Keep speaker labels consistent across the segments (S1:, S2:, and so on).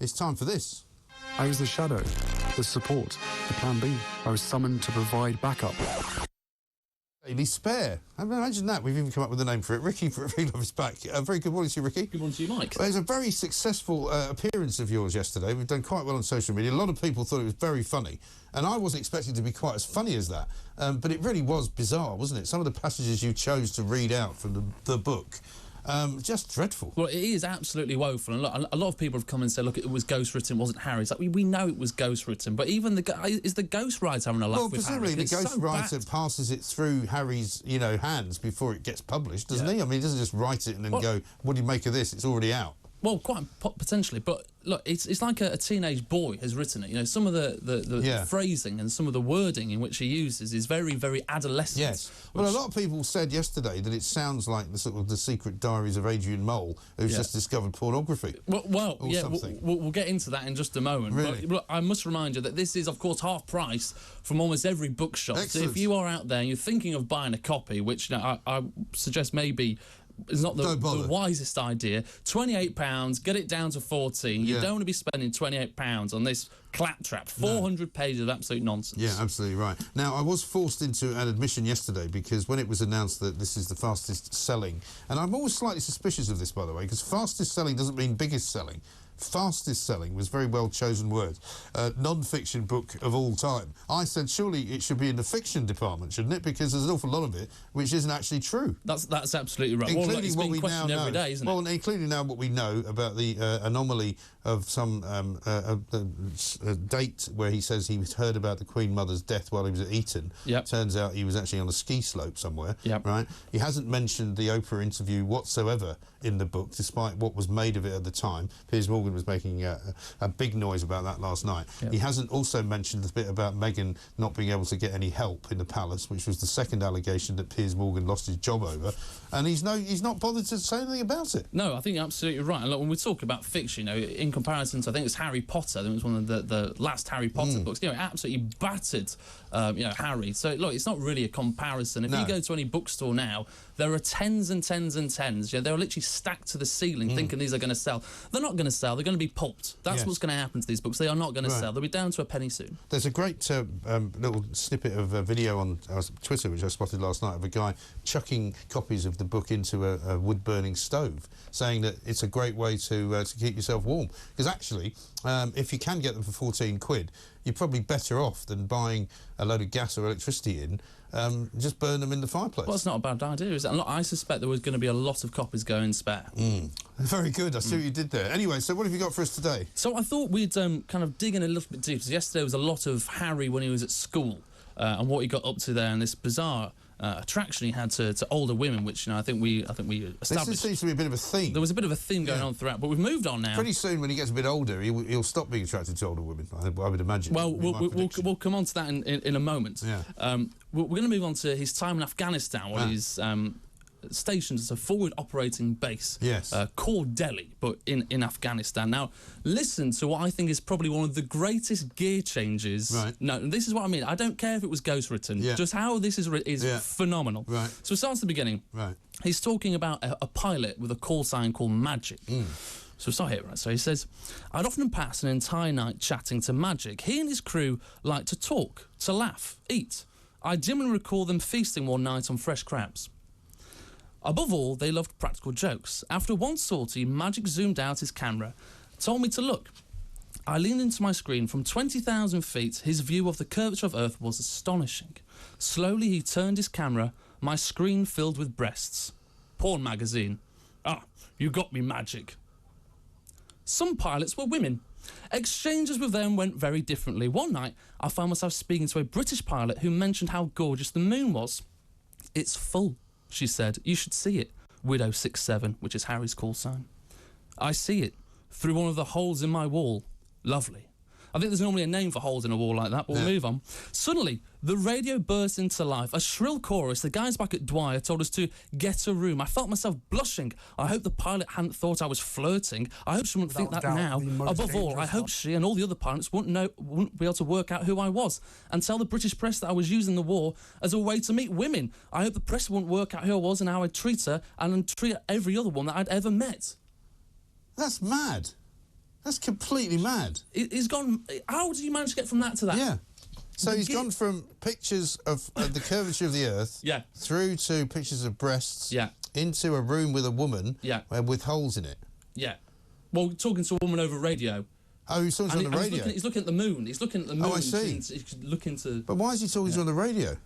S1: it's time for this.
S2: I was the shadow, the support, the plan B. I was summoned to provide backup.
S1: Daily Spare. Imagine that. We've even come up with a name for it. Ricky Freelove is back. Very good morning to you, Ricky.
S3: Good morning to you, Mike.
S1: Well, it was a very successful appearance of yours yesterday. We've done quite well on social media. A lot of people thought it was very funny, and I wasn't expecting to be quite as funny as that. But it really was bizarre, wasn't it? Some of the passages you chose to read out from the book. Just dreadful.
S3: Well, it is absolutely woeful. And look, a lot of people have come and said, look, it was ghostwritten, it wasn't Harry. It's like, we know it was ghostwritten, but even is the ghostwriter having a laugh with Harry?
S1: Well, presumably the ghostwriter passes it through Harry's, hands before it gets published, doesn't he? I mean, he doesn't just write it and then go, what do you make of this? It's already out.
S3: Well, quite potentially, but look, it's like a teenage boy has written it. You know, some of the phrasing and some of the wording in which he uses is very, very adolescent.
S1: Yes. Well, a lot of people said yesterday that it sounds like the sort of the secret diaries of Adrian Mole, who's just discovered pornography.
S3: We'll get into that in just a moment.
S1: Really?
S3: But look, I must remind you that this is, of course, half price from almost every bookshop.
S1: Excellent.
S3: So if you are out there and you're thinking of buying a copy, which I suggest maybe is not the wisest idea. £28, get it down to 14. You don't want to be spending £28 on this claptrap. 400 pages of absolute nonsense.
S1: Yeah, absolutely right. Now, I was forced into an admission yesterday because when it was announced that this is the fastest selling, and I'm always slightly suspicious of this, by the way, because fastest selling doesn't mean biggest selling. Fastest selling was very well chosen word. Non-fiction book of all time. I said surely it should be in the fiction department, shouldn't it? Because there's an awful lot of it which isn't actually true.
S3: That's absolutely right.
S1: Including
S3: it's
S1: what
S3: being
S1: we now
S3: questioned
S1: know.
S3: every day, isn't it?
S1: Well, including now what we know about the anomaly of some date where he says he heard about the Queen Mother's death while he was at Eton.
S3: Yep.
S1: Turns out he was actually on a ski slope somewhere.
S3: Yep.
S1: Right. He hasn't mentioned the Oprah interview whatsoever in the book, despite what was made of it at the time. Piers Morgan was making a big noise about that last night.
S3: Yep.
S1: He hasn't also mentioned the bit about Meghan not being able to get any help in the palace, which was the second allegation that Piers Morgan lost his job over, and he's not bothered to say anything about it.
S3: No, I think you're absolutely right. And look, when we talk about fiction, in comparison to, I think it's Harry Potter, I think it was one of the last Harry Potter books, it absolutely battered, Harry. So look, it's not really a comparison. If you go to any bookstore now, there are tens and tens and tens. They're literally stacked to the ceiling, thinking these are going to sell. They're not going to sell. They're going to be pulped. That's what's going to happen to these books. They are not going to sell. They'll be down to a penny soon.
S1: There's a great little snippet of video on Twitter, which I spotted last night, of a guy chucking copies of the book into a wood-burning stove, saying that it's a great way to keep yourself warm. Because actually, if you can get them for 14 quid, you're probably better off than buying a load of gas or electricity in. Just burn them in the fireplace.
S3: Well, it's not a bad idea, is it? And look, I suspect there was going to be a lot of copies going spare.
S1: Very good. I see what you did there. Anyway, so what have you got for us today?
S3: So I thought we'd kind of dig in a little bit deeper. So yesterday was a lot of Harry when he was at school and what he got up to there, and this bizarre attraction he had to older women, which I think we established.
S1: This seems to be a bit of a theme.
S3: There was a bit of a theme going on throughout, but we've moved on now.
S1: Pretty soon, when he gets a bit older, he'll stop being attracted to older women, I would imagine.
S3: Well, we'll come on to that in a moment.
S1: Yeah.
S3: We're going to move on to his time in Afghanistan, where he's stationed as a forward operating base called Delhi, but in Afghanistan. Now, listen to what I think is probably one of the greatest gear changes.
S1: Right.
S3: No, this is what I mean. I don't care if it was ghostwritten. Just how this is phenomenal.
S1: Right.
S3: So it starts at the beginning.
S1: Right.
S3: He's talking about a pilot with a call sign called Magic. So start here, right? So he says, I'd often pass an entire night chatting to Magic. He and his crew like to talk, to laugh, eat. I dimly recall them feasting one night on fresh crabs. Above all, they loved practical jokes. After one sortie, Magic zoomed out his camera, told me to look. I leaned into my screen. From 20,000 feet, his view of the curvature of Earth was astonishing. Slowly, he turned his camera, my screen filled with breasts. Porn magazine. Ah, you got me, Magic. Some pilots were women. Exchanges with them went very differently. One night, I found myself speaking to a British pilot who mentioned how gorgeous the moon was. It's full, she said. You should see it. Widow 67, which is Harry's call sign. I see it. Through one of the holes in my wall. Lovely. I think there's normally a name for holes in a wall like that, but we'll move on. Suddenly, the radio burst into life. A shrill chorus. The guys back at Dwyer told us to get a room. I felt myself blushing. I hope the pilot hadn't thought I was flirting. I hope she wouldn't think that now. Above all, I hope she and all the other pilots wouldn't be able to work out who I was and tell the British press that I was using the war as a way to meet women. I hope the press wouldn't work out who I was and how I'd treat her and treat every other one that I'd ever met.
S1: That's mad. That's completely mad.
S3: He's gone... How did you manage to get from that to that?
S1: Yeah. So he's gone from pictures of the curvature of the Earth through to pictures of breasts into a room with a woman with holes in it.
S3: Yeah. Well, talking to a woman over radio.
S1: Oh, he's talking to her on the radio?
S3: He's looking at the moon. He's looking at the moon.
S1: Oh, I see.
S3: He's looking to...
S1: But why is he talking to her on the radio?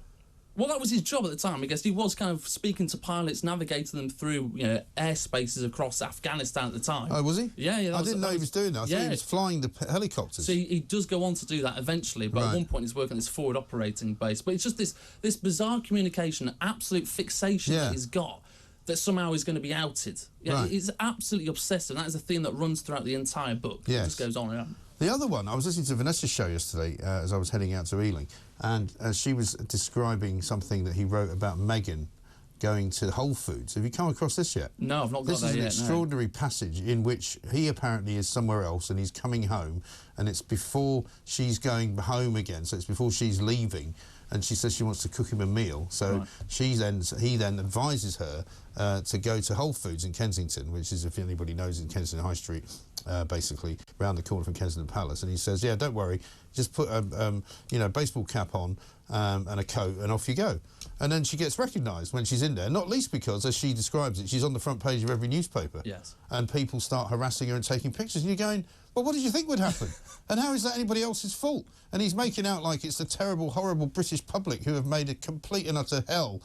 S3: Well, that was his job at the time. I guess he was kind of speaking to pilots, navigating them through, airspaces across Afghanistan at the time.
S1: Oh, was he?
S3: Yeah.
S1: I didn't know he was doing that. I thought he was flying the helicopters.
S3: So he does go on to do that eventually, but at one point he's working at this forward operating base. But it's just this bizarre communication, absolute fixation that he's got, that somehow is going to be outed. Yeah, He's absolutely obsessive. That is a theme that runs throughout the entire book. It just goes on and on.
S1: The other one, I was listening to Vanessa's show yesterday as I was heading out to Ealing, and she was describing something that he wrote about Meghan going to Whole Foods. Have you come across this yet?
S3: No, I've not got that yet.
S1: This is an extraordinary passage in which he apparently is somewhere else and he's coming home, and it's before she's going home again, so it's before she's leaving, and she says she wants to cook him a meal. So he then advises her to go to Whole Foods in Kensington, which is, if anybody knows, in Kensington High Street, basically round the corner from Kensington Palace. And he says, yeah, don't worry, just put a baseball cap on and a coat, and off you go. And then she gets recognised when she's in there, not least because, as she describes it, she's on the front page of every newspaper.
S3: Yes.
S1: And people start harassing her and taking pictures, and you're going, well, what did you think would happen? And how is that anybody else's fault? And he's making out like it's the terrible, horrible British public who have made a complete and utter hell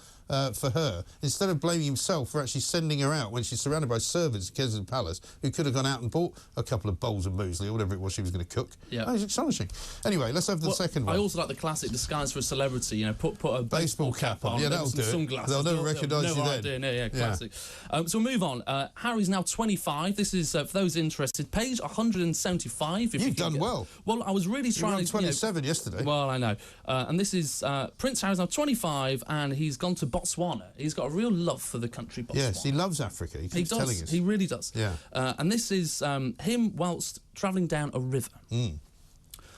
S1: for her, instead of blaming himself for actually sending her out when she's surrounded by servants at Kensington Palace who could have gone out and bought a couple of bowls of muesli or whatever it was she was going to cook. Yeah. That was astonishing. Anyway, let's have the second one.
S3: I also like the classic disguise for a celebrity, put a baseball cap on.
S1: Yeah, that'll do it.
S3: Sunglasses.
S1: They'll never recognise you then.
S3: Yeah, classic. So we'll move on. Harry's now 25. This is, for those interested, page 175.
S1: You've done well.
S3: Well, I was really trying to...
S1: You were on 27 yesterday.
S3: Well, I know. And this is Prince Harry's now 25, and he's gone to Botswana. He's got a real love for the country Botswana.
S1: Yes, he loves Africa. He keeps telling us.
S3: He really does.
S1: Yeah.
S3: And this is him whilst travelling down a river.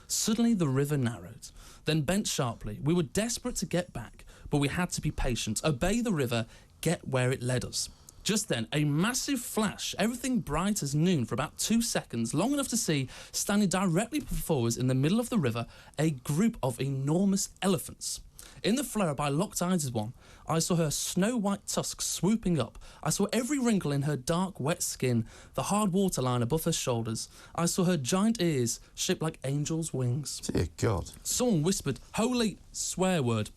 S3: Suddenly the river narrowed, then bent sharply. We were desperate to get back, but we had to be patient, obey the river, get where it led us. Just then, a massive flash, everything bright as noon for about 2 seconds, long enough to see, standing directly before us in the middle of the river, a group of enormous elephants. In the flare-up, I locked eyes with one. I saw her snow-white tusks swooping up. I saw every wrinkle in her dark, wet skin, the hard waterline above her shoulders. I saw her giant ears shaped like angels' wings.
S1: Dear God.
S3: Someone whispered, "Holy swear word."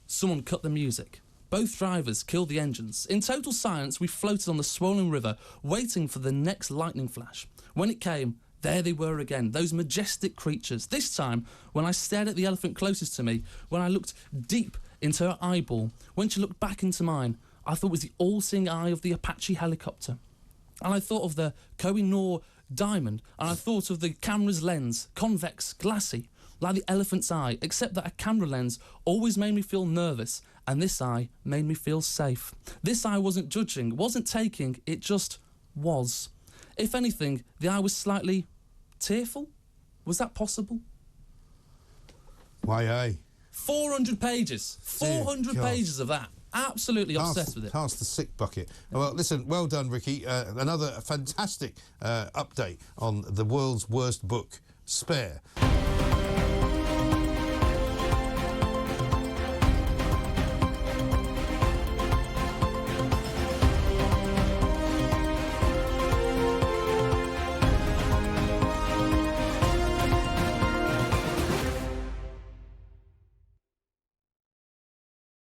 S3: Someone cut the music. Both drivers killed the engines. In total silence, we floated on the swollen river, waiting for the next lightning flash. When it came, there they were again, those majestic creatures. This time, when I stared at the elephant closest to me, when I looked deep into her eyeball, when she looked back into mine, I thought it was the all-seeing eye of the Apache helicopter. And I thought of the Koh-i-Noor diamond, and I thought of the camera's lens, convex, glassy, like the elephant's eye, except that a camera lens always made me feel nervous, and this eye made me feel safe. This eye wasn't judging, wasn't taking, it just was. If anything, the eye was slightly tearful. Was that possible?
S1: Why,
S3: 400 pages. 400 pages of that. Absolutely obsessed with it.
S1: Pass the sick bucket. Well, listen, well done, Ricky. Another fantastic update on the world's worst book, Spare.